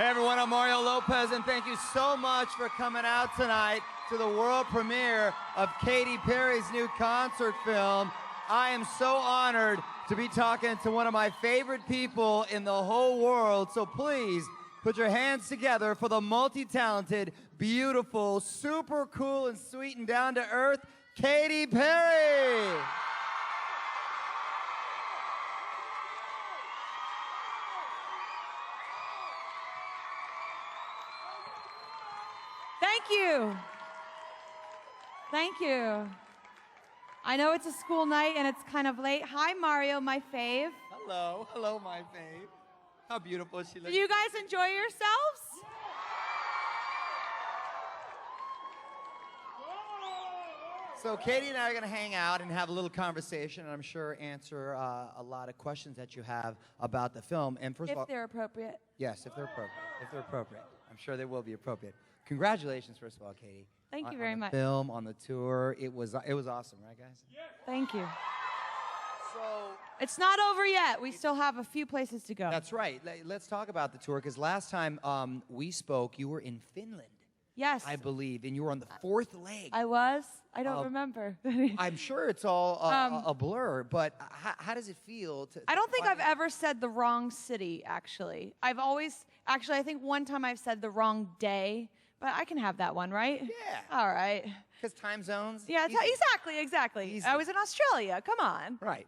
Hey everyone, I'm Mario Lopez, and thank you so much for coming out tonight to the world premiere of Katy Perry's new concert film. I am so honored to be talking to one of my favorite people in the whole world, so please put your hands together for the multi-talented, beautiful, super cool and sweet and down-to-earth Katy Perry. Thank you. Thank you. I know it's a school night and it's kind of late. Hi, Mario, my fave. Hello, hello, my fave. How beautiful she looks. Did you guys enjoy yourselves? So Katy and I are going to hang out and have a little conversation, and I'm sure answer a lot of questions that you have about the film. And first of all, If they're appropriate. yes, if they're appropriate. If they're appropriate, I'm sure they will be appropriate. Congratulations, first of all, Katy. Thank you very much. On the film, on the tour, it was awesome, right, guys? Thank you. So It's not over yet. We still have a few places to go. that's right. Let's talk about the tour, because last time we spoke, you were in Finland. Yes. I believe, and you were on the fourth leg. I was. I don't remember. I'm sure it's all a blur, but how does it feel to I don't think I've finally- ever said the wrong city, actually. I've always, actually, I think one time I've said the wrong day, but I can have that one, right? Yeah. All right. Because time zones? Yeah, Easy. exactly. Easy. I was in Australia. Come on. Right.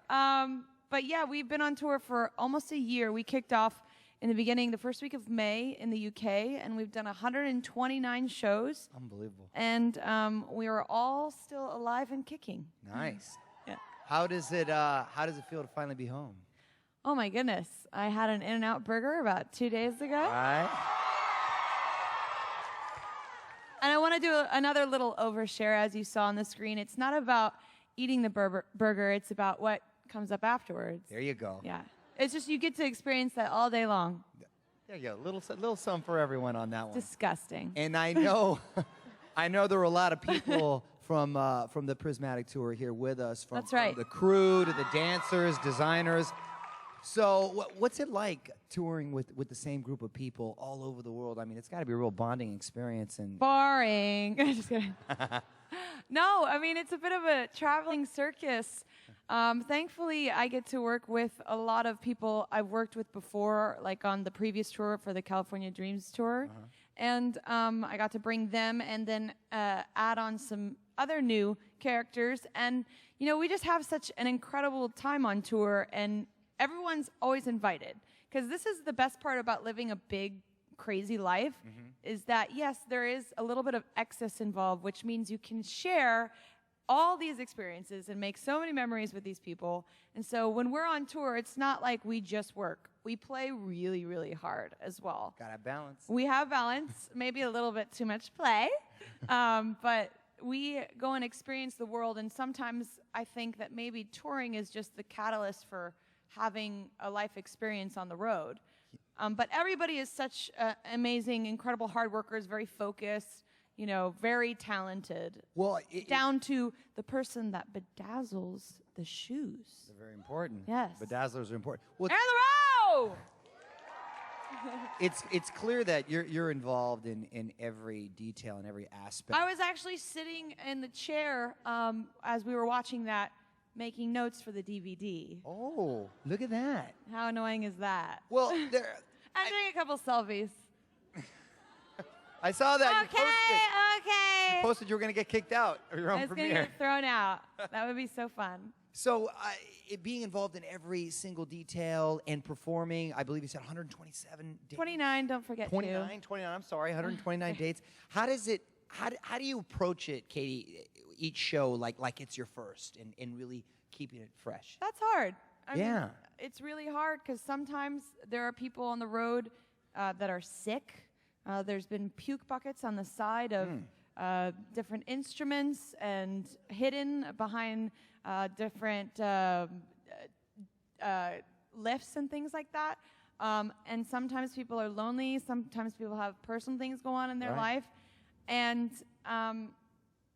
But yeah, we've been on tour for almost a year. We kicked off in the beginning, the first week of May in the UK, and we've done 129 shows. Unbelievable. And we are all still alive and kicking. Nice. Yeah. How does it feel to finally be home? Oh my goodness. I had an In-N-Out burger about 2 days ago. Right. And I want to do another little overshare, as you saw on the screen. It's not about eating the burger, it's about what comes up afterwards. There you go. Yeah. It's just you get to experience that all day long. There you go. Little something for everyone on that one. Disgusting. And I know, I know there were a lot of people from the Prismatic Tour here with us. From, That's right. From the crew to the dancers, designers. So what's it like touring with the same group of people all over the world? I mean, it's got to be a real bonding experience. And Boring. Just kidding. No, I mean, it's a bit of a traveling circus. Thankfully, I get to work with a lot of people I've worked with before, like on the previous tour for the California Dreams tour. And I got to bring them and then add on some other new characters. And, you know, we just have such an incredible time on tour, and everyone's always invited. Because this is the best part about living a big, crazy life, is that, yes, there is a little bit of excess involved, which means you can share all these experiences and make so many memories with these people. And so when we're on tour, it's not like we just work. We play really, really hard as well. gotta have balance. We have balance, maybe a little bit too much play, but we go and experience the world, and sometimes I think that maybe touring is just the catalyst for having a life experience on the road. But everybody is such amazing, incredible hard workers, very focused, you know, very talented. Well, down to the person that bedazzles the shoes. they're very important. Yes. Bedazzlers are important. Well, And the row! it's clear that you're involved in every detail and every aspect. I was actually sitting in the chair as we were watching that, making notes for the DVD. Oh, look at that. How annoying is that? Well, I'm doing a couple selfies. I saw that. Okay. You posted you were going to get kicked out of your I own was going to premiere. get thrown out. That would be so fun. So, being involved in every single detail and performing, I believe you said 127 dates. 29, don't forget 29, I'm sorry, 129 dates. How does it, how do you approach it, Katy, each show like it's your first and really keeping it fresh? That's hard. I Yeah. mean, it's really hard because sometimes there are people on the road that are sick. There's been puke buckets on the side of different instruments and hidden behind different lifts and things like that. And sometimes people are lonely. Sometimes people have personal things go on in their life. And,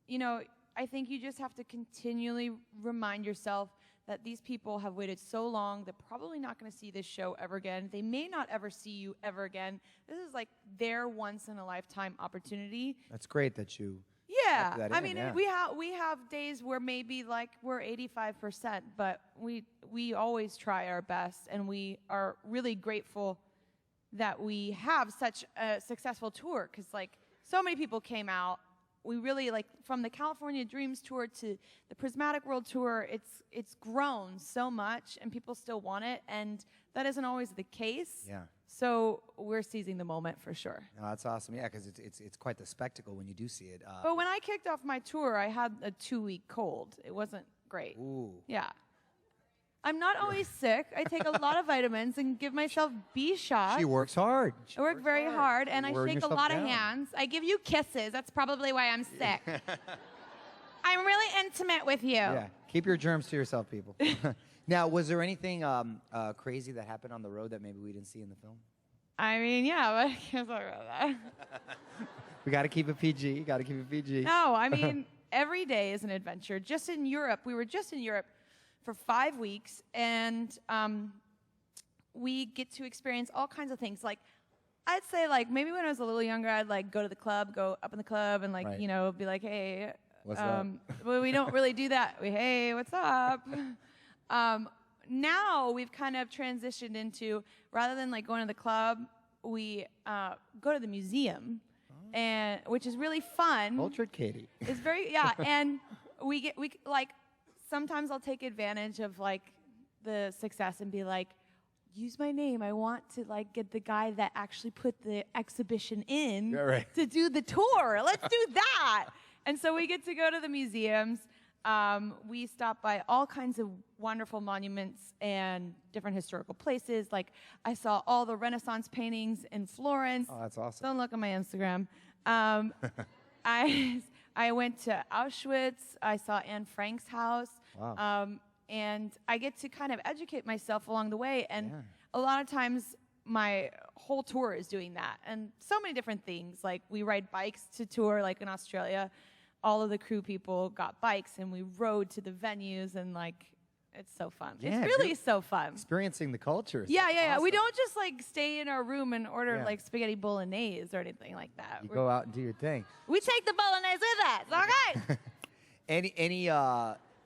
you know, I think you just have to continually remind yourself that these people have waited so long. They're probably not going to see this show ever again. They may not ever see you ever again. This is like their once-in-a-lifetime opportunity. That's great that you. Yeah, factor that I in, mean, yeah. we have days where maybe like we're 85%, but we always try our best, and we are really grateful that we have such a successful tour, because like so many people came out. We really, like, from the California Dreams tour to the Prismatic World Tour, it's grown so much, and people still want it, and that isn't always the case. Yeah. So we're seizing the moment for sure. No, that's awesome. Yeah, because it's quite the spectacle when you do see it. But when I kicked off my tour, I had a 2-week cold. It wasn't great. Ooh. Yeah. I'm not always sick. I take a lot of vitamins and give myself B shots. She works hard. I work very hard, and I Wearing shake a yourself lot down. of hands. I give you kisses. That's probably why I'm sick. I'm really intimate with you. Yeah. Keep your germs to yourself, people. Now, was there anything crazy that happened on the road that maybe we didn't see in the film? I mean, yeah, but I can't talk about that. We got to keep it PG. Got to keep it PG. No, I mean, every day is an adventure. Just in Europe, we were just in Europe for 5 weeks, and we get to experience all kinds of things. Like, I'd say, like, maybe when I was a little younger, I'd, like, go to the club, go up in the club, and, like, Right. you know, be like, hey. What's up? Well, we don't really do that. Hey, what's up? Now we've kind of transitioned into, rather than, like, going to the club, we go to the museum, and which is really fun. Cultured Katy. It's very, yeah, and we like, sometimes I'll take advantage of, like, the success and be like, use my name. I want to, like, get the guy that actually put the exhibition in Yeah, right. to do the tour. Let's do that. And so we get to go to the museums. We stop by all kinds of wonderful monuments and different historical places. Like, I saw all the Renaissance paintings in Florence. Oh, that's awesome. Don't look at my Instagram. I went to Auschwitz. I saw Anne Frank's house. Wow. And I get to kind of educate myself along the way. And Yeah. a lot of times my whole tour is doing that. And so many different things. Like, we ride bikes to tour, like in Australia. All of the crew people got bikes, and we rode to the venues, and, like, it's so fun. Yeah, it's really really so fun. Experiencing the culture. is Yeah, yeah, yeah. We awesome. don't just, like, stay in our room and order, Yeah. like, spaghetti bolognese or anything like that. You go out and do your thing. We take the bolognese with us. Okay. Any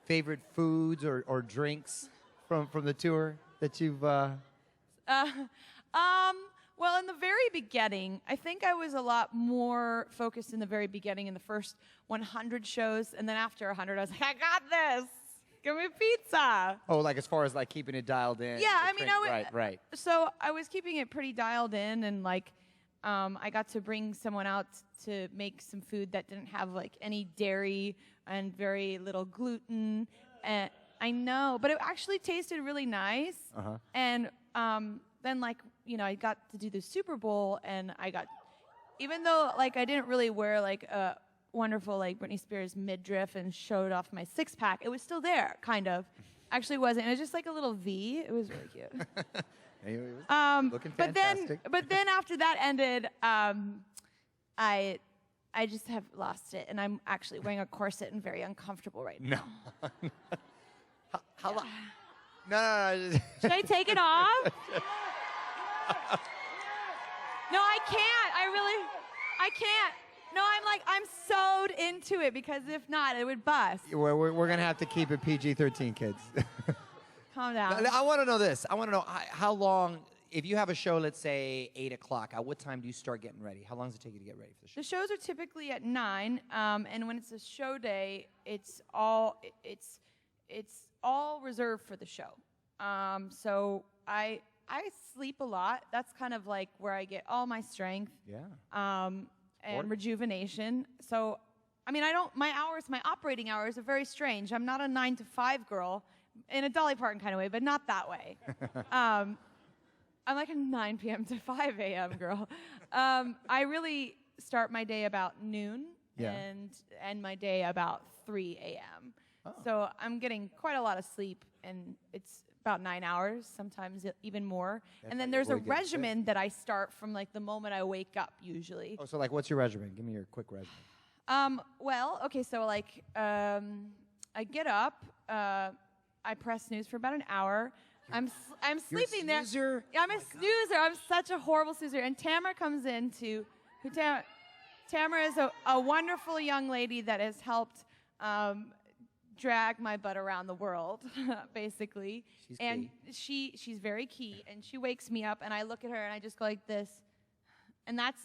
favorite foods or drinks from the tour that you've? Well, in the very beginning, I think I was a lot more focused in the very beginning in the first 100 shows, and then after 100, I was like, I got this. Give me pizza. Oh, like as far as like keeping it dialed in. Yeah, the I mean, drink- right. So I was keeping it pretty dialed in, and, like, I got to bring someone out to make some food that didn't have, like, any dairy and very little gluten. And I know, but it actually tasted really nice. Uh-huh. And then, like, you know, I got to do the Super Bowl, and even though, like, I didn't really wear, like, a wonderful, like, Britney Spears midriff and showed off my six-pack, it was still there, kind of. Actually wasn't. It was just like a little V. It was really cute. Looking But fantastic. then after that ended, I just have lost it, and I'm actually wearing a corset and very uncomfortable right now. No. How long? No. Should I take it off? No, I can't. I can't. No, I'm sewed into it, because if not, it would bust. We're gonna have to keep it PG-13, kids. Calm down. I want to know this. I want to know how long. If you have a show, let's say 8 o'clock, at what time do you start getting ready? How long does it take you to get ready for the show? The shows are typically at 9, and when it's a show day, it's all reserved for the show. So I sleep a lot. That's kind of like where I get all my strength. Yeah. And rejuvenation. So, I mean, my operating hours are very strange. I'm not a 9 to 5 girl, in a Dolly Parton kind of way, but not that way. I'm like a 9 p.m. to 5 a.m. girl. I really start my day about noon and end my day about 3 a.m. Oh. So I'm getting quite a lot of sleep, and it's about 9 hours, sometimes even more. And then there's a regimen that I start from, like, the moment I wake up, usually. Oh, so like, what's your regimen? Give me your quick regimen. Well, okay, so, like, I get up, I press snooze for about an hour. I'm sleeping there. Snoozer? I'm a snoozer. I'm such a horrible snoozer. And Tamara comes in to, Tamara is a wonderful young lady that has helped drag my butt around the world, basically. She's very key, and she wakes me up, and I look at her, and I just go like this, and that's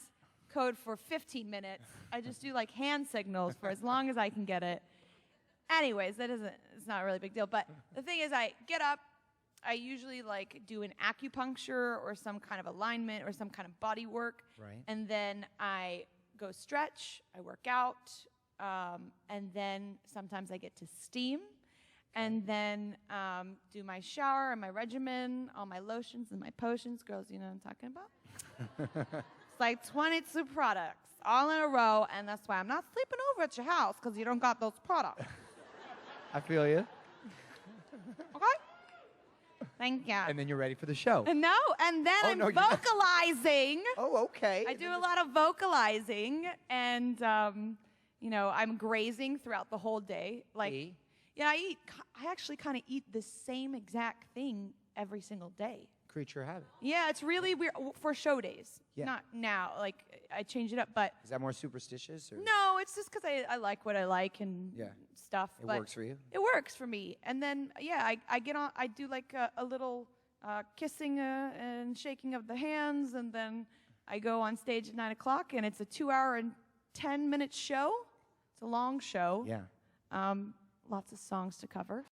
code for 15 minutes. I just do like hand signals for as long as I can get it. Anyways, it's not a really big deal, but the thing is, I get up, I usually like do an acupuncture or some kind of alignment or some kind of body work, and then I go stretch, I work out, and then sometimes I get to steam, and then do my shower and my regimen, all my lotions and my potions. Girls, you know what I'm talking about? It's like 22 products all in a row, and that's why I'm not sleeping over at your house, because you don't got those products. I feel you. Okay? Thank you. And then you're ready for the show. No, and then I'm vocalizing. Oh, okay. I do a lot of vocalizing, and I'm grazing throughout the whole day. Like, yeah, I actually kind of eat the same exact thing every single day. Creature habit. Yeah, it's really weird for show days. Yeah. Not now. Like, I change it up, but Is that more superstitious? Or? no, it's just because I like what I like and stuff. It but works for you? It works for me. And then, I get on, I do like a little kissing and shaking of the hands, and then I go on stage at 9 o'clock, and it's a 2-hour and 10-minute show. It's a long show. Yeah. Lots of songs to cover.